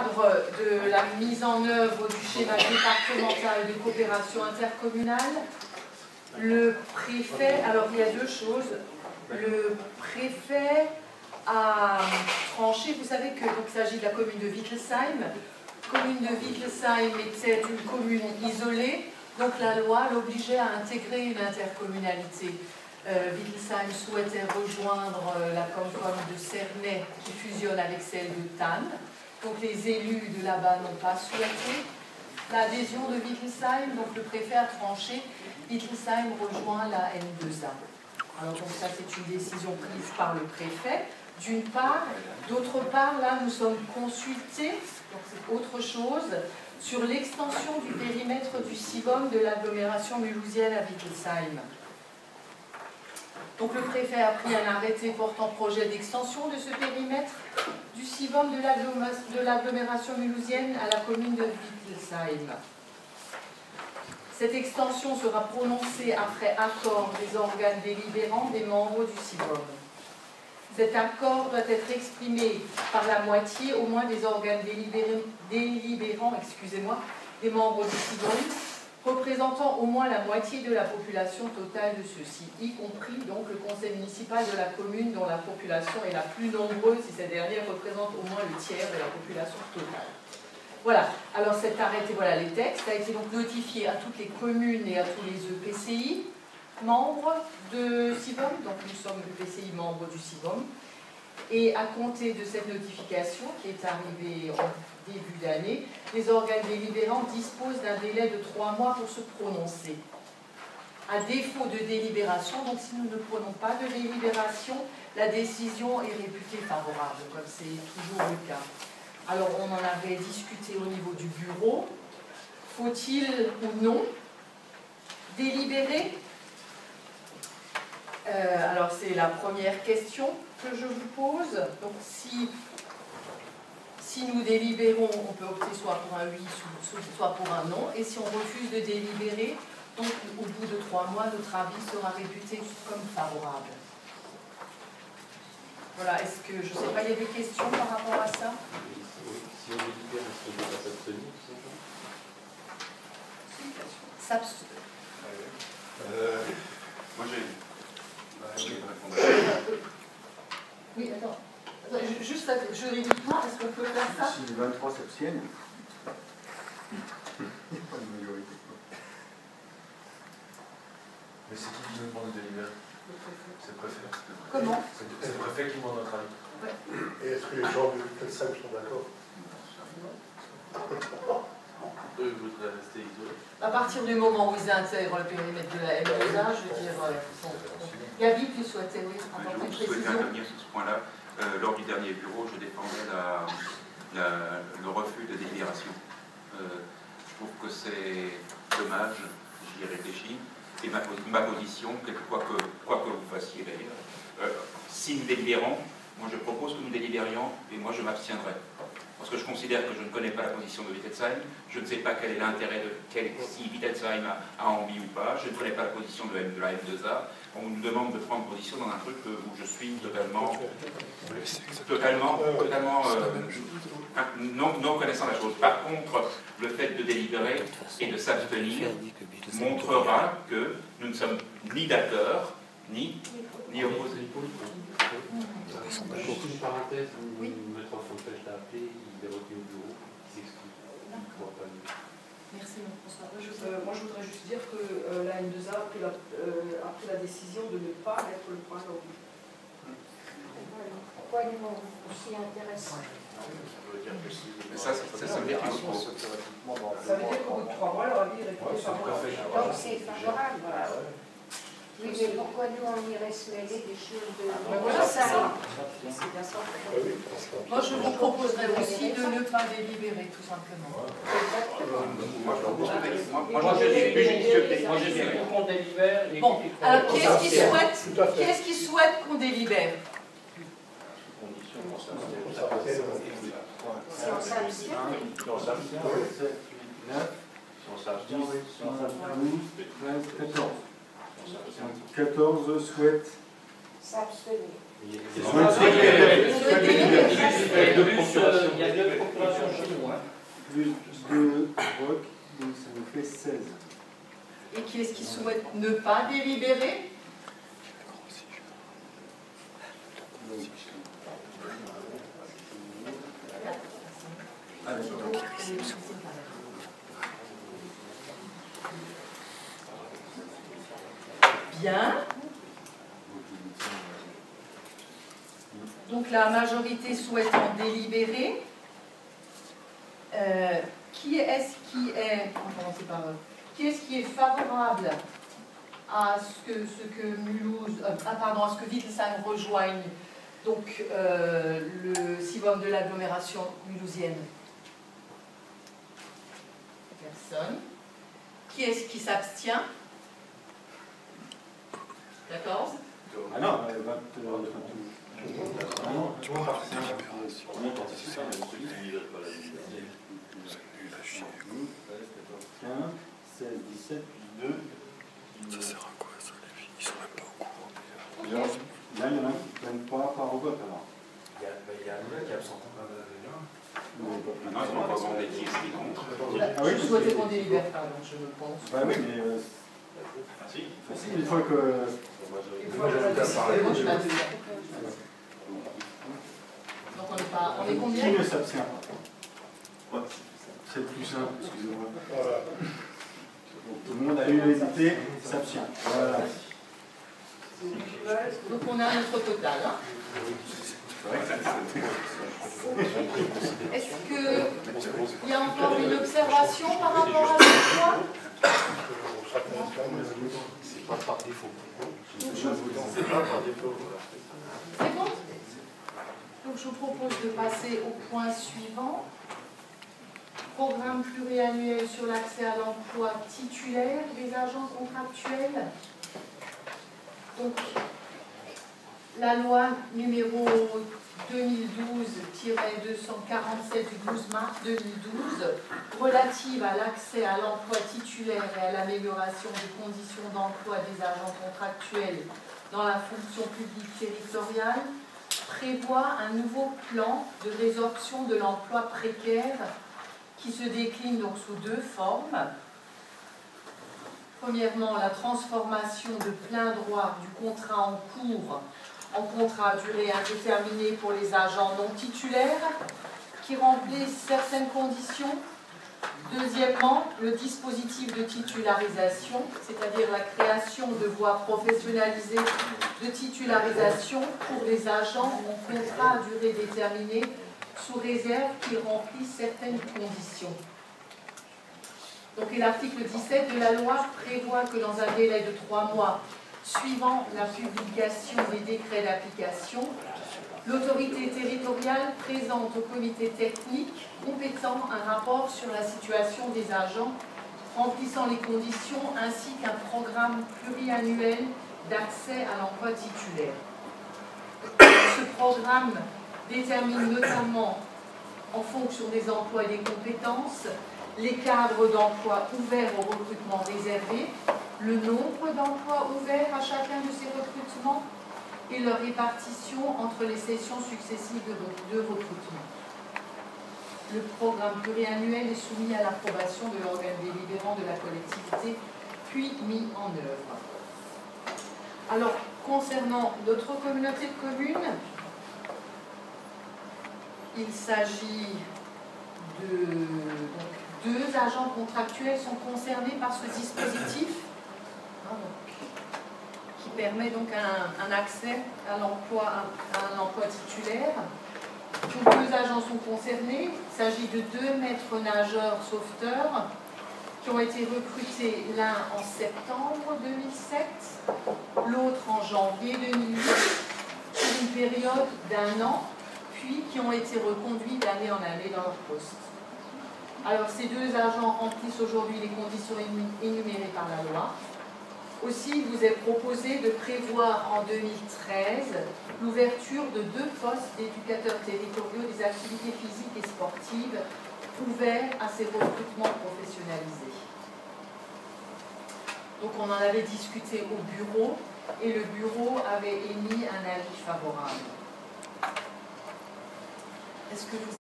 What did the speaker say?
cadre de la mise en œuvre du schéma départemental de coopération intercommunale, le préfet, alors il y a deux choses, le préfet a tranché, vous savez que donc, il s'agit de la commune de Wittelsheim. La commune de Wittelsheim était une commune isolée, donc la loi l'obligeait à intégrer une intercommunalité. Wittelsheim souhaitait rejoindre la Comcom de Cernay qui fusionne avec celle de Thann. Donc les élus de là-bas n'ont pas souhaité l'adhésion de Wittelsheim, donc le préfet a tranché, Wittelsheim rejoint la N2A. Alors donc ça c'est une décision prise par le préfet, d'une part. D'autre part, là nous sommes consultés, donc c'est autre chose, sur l'extension du périmètre du CIVOM de l'agglomération mulhousienne à Wittelsheim. Donc le préfet a pris un arrêté portant projet d'extension de ce périmètre du CIVOM de l'agglomération mulhousienne à la commune de Wittelsheim. Cette extension sera prononcée après accord des organes délibérants des membres du CIVOM. Cet accord doit être exprimé par la moitié au moins des organes délibérants des membres du CIVOM, représentant au moins la moitié de la population totale de ceux-ci, y compris donc le conseil municipal de la commune dont la population est la plus nombreuse si cette dernière représente au moins le tiers de la population totale. Voilà, alors cet arrêté, voilà les textes, a été donc notifié à toutes les communes et à tous les EPCI membres de CIVOM, donc nous sommes EPCI membres du CIVOM, et à compter de cette notification qui est arrivée en début d'année, les organes délibérants disposent d'un délai de 3 mois pour se prononcer. À défaut de délibération, donc si nous ne prenons pas de délibération, la décision est réputée favorable, comme c'est toujours le cas. Alors on en avait discuté au niveau du bureau. Faut-il ou non délibérer? Alors c'est la première question que je vous pose. Donc si nous délibérons, on peut opter soit pour un oui, soit pour un non. Et si on refuse de délibérer, donc au bout de 3 mois, notre avis sera réputé comme favorable. Voilà, est-ce que, je ne sais pas, il y a des questions par rapport à ça? Si on délibère, est-ce qu'on ne peut pas s'abstenir, tout S'abstenir. Moi j'ai... Oui, attends. Juste juridiquement, est-ce qu'on peut faire ça? Si les 23 s'abstiennent, il n'y a pas de majorité. Mais c'est qui nous demande de délibérer? C'est le préfet. Comment? C'est le préfet qui demande notre avis. Ouais. Et est-ce que les gens de Wittelsheim sont d'accord? Eux, ils voudraient rester isolés. À partir du moment où ils intègrent le périmètre de la M2A, je veux dire... Gabi, tu souhaitais apporter une Je souhaitais précision? intervenir sur ce point-là. Lors du dernier bureau, je défendais le refus de délibération. Je trouve que c'est dommage, j'y ai réfléchi, et ma position, quoi que vous fassiez d'ailleurs, si nous délibérons, moi je propose que nous délibérions, et moi je m'abstiendrai. Parce que je considère que je ne connais pas la position de Wittelsheim, je ne sais pas quel est l'intérêt si Wittelsheim a envie ou pas, je ne connais pas la position de la M2A. On nous demande de prendre position dans un truc où je suis totalement non connaissant la chose. Par contre, le fait de délibérer et de s'abstenir montrera que nous ne sommes ni d'accord, ni opposés. Juste une parenthèse, Maître Fonfeld l'a appelé, il est revenu au bureau, il s'excuse. Il ne pourra pas venir. Merci, François. Moi, je voudrais juste dire que la N2A a pris la décision de ne pas mettre le point d'ordre. Pourquoi ils m'ont aussi intéressé? Mais ça veut dire qu'il faut... Ça veut dire qu'au bout de 3 mois, leur avis est réputé favorable. Donc c'est favorable. Oui, mais pourquoi nous on irait se mêler des choses de... Voilà, c'est ça. C'est bien ça. Moi, je vous proposerais aussi de ne pas délibérer, tout simplement. Moi, j'ai délibéré. Qu'on délibère. Bon, alors qui est-ce qui souhaite qu'on délibère? Si on s'abstient, Si on s'abstient, 9, si on s'abstient, 12, 13, 14. 14 souhaitent s'abstenir. Il y a deux procurations chez nous. Plus 2 votes, donc ça nous fait 16. Et qui est-ce qui souhaite ne pas délibérer? Bien. Donc la majorité souhaite en délibérer. Qui est-ce qui est favorable à ce que Mulhouse, à ce que Wittelsheim rejoigne donc le CIVOM de l'agglomération mulhousienne? Personne. Qui est-ce qui s'abstient? 14. Ah non, 16, 17, plus 2. Ça sert à quoi ça, les filles? Ils sont même pas au courant. Là, il y en a qui ne prennent pas part au vote alors. Il y a un gars qui est absent. Maintenant, ils ont encore des qui est contre. Ah oui, Je souhaitais qu'on délibère, pardon, je pense. Bah oui, mais Merci. facile, une fois que. Donc on est combien? Qui ne s'abstient pas? C'est le plus simple, excusez-moi. Voilà. Donc tout le monde a l'unanimité, s'abstient. Voilà. Donc on a notre total. Hein. Est-ce qu'il y a encore une observation par rapport à ce point? C'est pas par défaut. C'est pas par défaut. C'est bon? Donc je vous propose de passer au point suivant. Programme pluriannuel sur l'accès à l'emploi titulaire des agents contractuels. Donc, la loi numéro 2012-247 du 12 mars 2012 relative à l'accès à l'emploi titulaire et à l'amélioration des conditions d'emploi des agents contractuels dans la fonction publique territoriale prévoit un nouveau plan de résorption de l'emploi précaire qui se décline donc sous deux formes. Premièrement, la transformation de plein droit du contrat en cours en contrat à durée indéterminée pour les agents non titulaires qui remplissent certaines conditions. Deuxièmement, le dispositif de titularisation, c'est-à-dire la création de voies professionnalisées de titularisation pour les agents en contrat à durée déterminée sous réserve qu'ils remplissent certaines conditions. Donc, l'article 17 de la loi prévoit que dans un délai de 3 mois suivant la publication des décrets d'application, l'autorité territoriale présente au comité technique compétent un rapport sur la situation des agents remplissant les conditions ainsi qu'un programme pluriannuel d'accès à l'emploi titulaire. Ce programme détermine notamment, en fonction des emplois et des compétences, les cadres d'emploi ouverts au recrutement réservé, le nombre d'emplois ouverts à chacun de ces recrutements et leur répartition entre les sessions successives de recrutement. Le programme pluriannuel est soumis à l'approbation de l'organe délibérant de la collectivité, puis mis en œuvre. Alors, concernant notre communauté de communes, il s'agit de... Donc, 2 agents contractuels sont concernés par ce dispositif qui permet donc un accès à l'emploi titulaire. Donc, 2 agents sont concernés. Il s'agit de 2 maîtres nageurs sauveteurs qui ont été recrutés, l'un en septembre 2007, l'autre en janvier 2008, sur une période d'1 an, puis qui ont été reconduits d'année en année dans leur poste. Alors, ces 2 agents remplissent aujourd'hui les conditions énumérées par la loi. Aussi, il vous est proposé de prévoir en 2013 l'ouverture de 2 postes d'éducateurs territoriaux des activités physiques et sportives ouverts à ces recrutements professionnalisés. Donc, on en avait discuté au bureau. et le bureau avait émis un avis favorable. Est-ce que vous